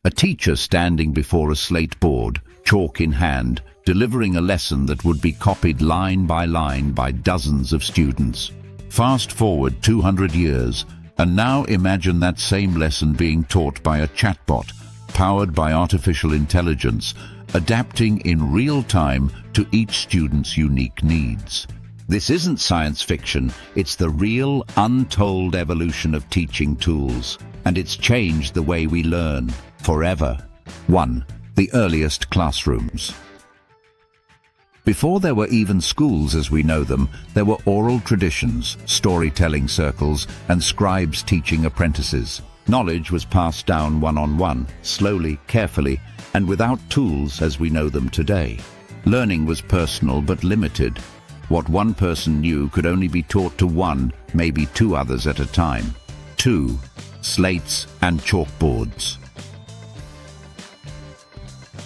A teacher standing before a slate board, chalk in hand, delivering a lesson that would be copied line by dozens of students. Fast forward 200 years, and now imagine that same lesson being taught by a chatbot, powered by artificial intelligence, adapting in real time to each student's unique needs. This isn't science fiction, it's the real, untold evolution of teaching tools, and it's changed the way we learn, forever. 1. The earliest classrooms. Before there were even schools as we know them, there were oral traditions, storytelling circles, and scribes teaching apprentices. Knowledge was passed down one-on-one, slowly, carefully, and without tools as we know them today. Learning was personal but limited. What one person knew could only be taught to one, maybe two others at a time. 2. Slates and chalkboards.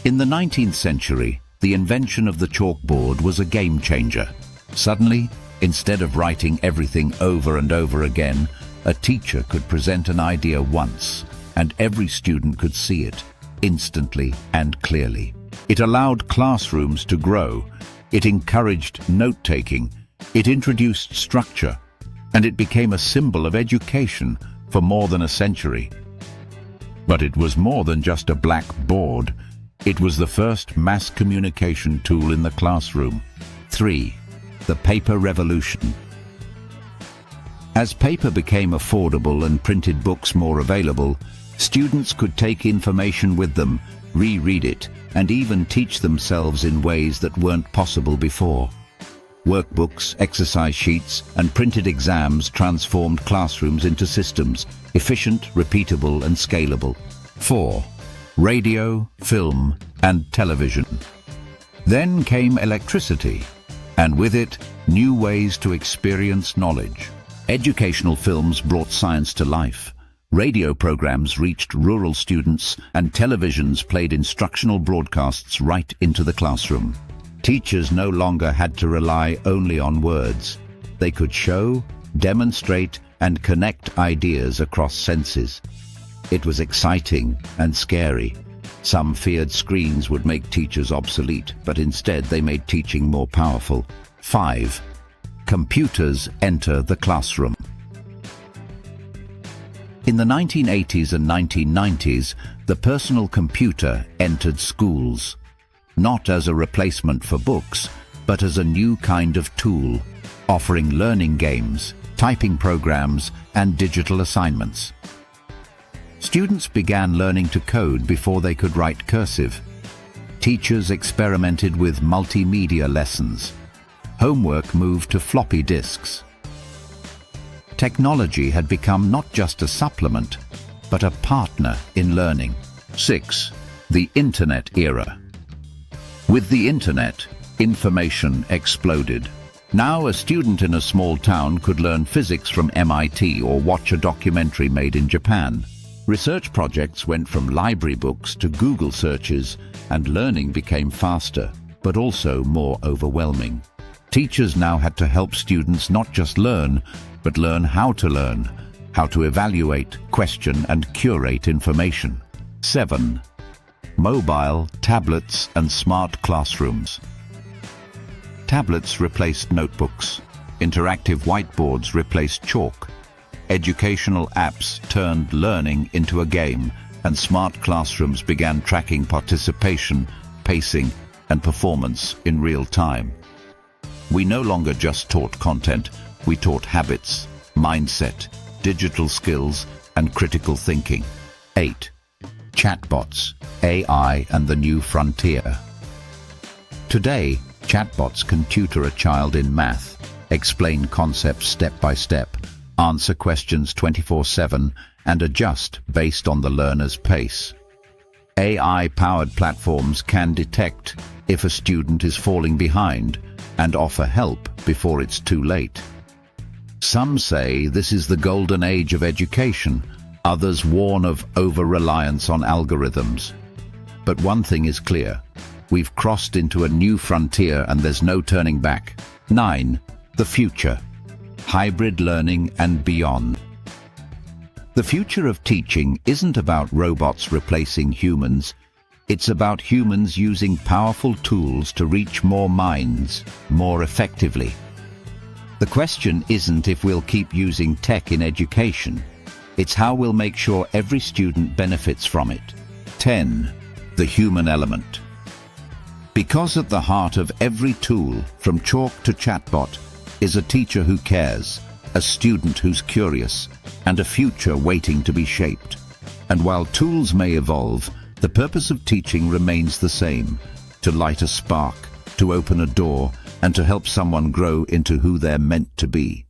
In the 19th century, the invention of the chalkboard was a game changer. Suddenly, instead of writing everything over and over again, a teacher could present an idea once, and every student could see it, instantly and clearly. It allowed classrooms to grow, it encouraged note-taking, it introduced structure, and it became a symbol of education for more than a century. But it was more than just a black board. It was the first mass communication tool in the classroom. 3. The paper revolution. As paper became affordable and printed books more available, students could take information with them, reread it, and even teach themselves in ways that weren't possible before. Workbooks, exercise sheets, and printed exams transformed classrooms into systems, efficient, repeatable, and scalable. 4. Radio, film, and television. Then came electricity, and with it, new ways to experience knowledge. Educational films brought science to life. Radio programs reached rural students, and televisions played instructional broadcasts right into the classroom. Teachers no longer had to rely only on words. They could show, demonstrate, and connect ideas across senses. It was exciting and scary. Some feared screens would make teachers obsolete, but instead they made teaching more powerful. 5. Computers enter the classroom. In the 1980s and 1990s, the personal computer entered schools, not as a replacement for books, but as a new kind of tool, offering learning games, typing programs, and digital assignments. Students began learning to code before they could write cursive. Teachers experimented with multimedia lessons. Homework moved to floppy disks. Technology had become not just a supplement, but a partner in learning. 6. The Internet era. With the Internet, information exploded. Now a student in a small town could learn physics from MIT or watch a documentary made in Japan. Research projects went from library books to Google searches, and learning became faster, but also more overwhelming. Teachers now had to help students not just learn, but learn how to evaluate, question, and curate information. 7. Mobile, tablets, and smart classrooms. Tablets replaced notebooks. Interactive whiteboards replaced chalk. Educational apps turned learning into a game, and smart classrooms began tracking participation, pacing, and performance in real time. We no longer just taught content, we taught habits, mindset, digital skills, and critical thinking. 8. Chatbots, AI and the new frontier. Today, chatbots can tutor a child in math, explain concepts step by step, answer questions 24/7, and adjust based on the learner's pace. AI-powered platforms can detect if a student is falling behind and offer help before it's too late. Some say this is the golden age of education. Others warn of over-reliance on algorithms. But one thing is clear. We've crossed into a new frontier and there's no turning back. 9. The future. Hybrid learning and beyond. The future of teaching isn't about robots replacing humans. It's about humans using powerful tools to reach more minds more effectively. The question isn't if we'll keep using tech in education. It's how we'll make sure every student benefits from it. 10. The human element. Because at the heart of every tool, from chalk to chatbot, is a teacher who cares, a student who's curious, and a future waiting to be shaped. And while tools may evolve, the purpose of teaching remains the same: to light a spark, to open a door, and to help someone grow into who they're meant to be.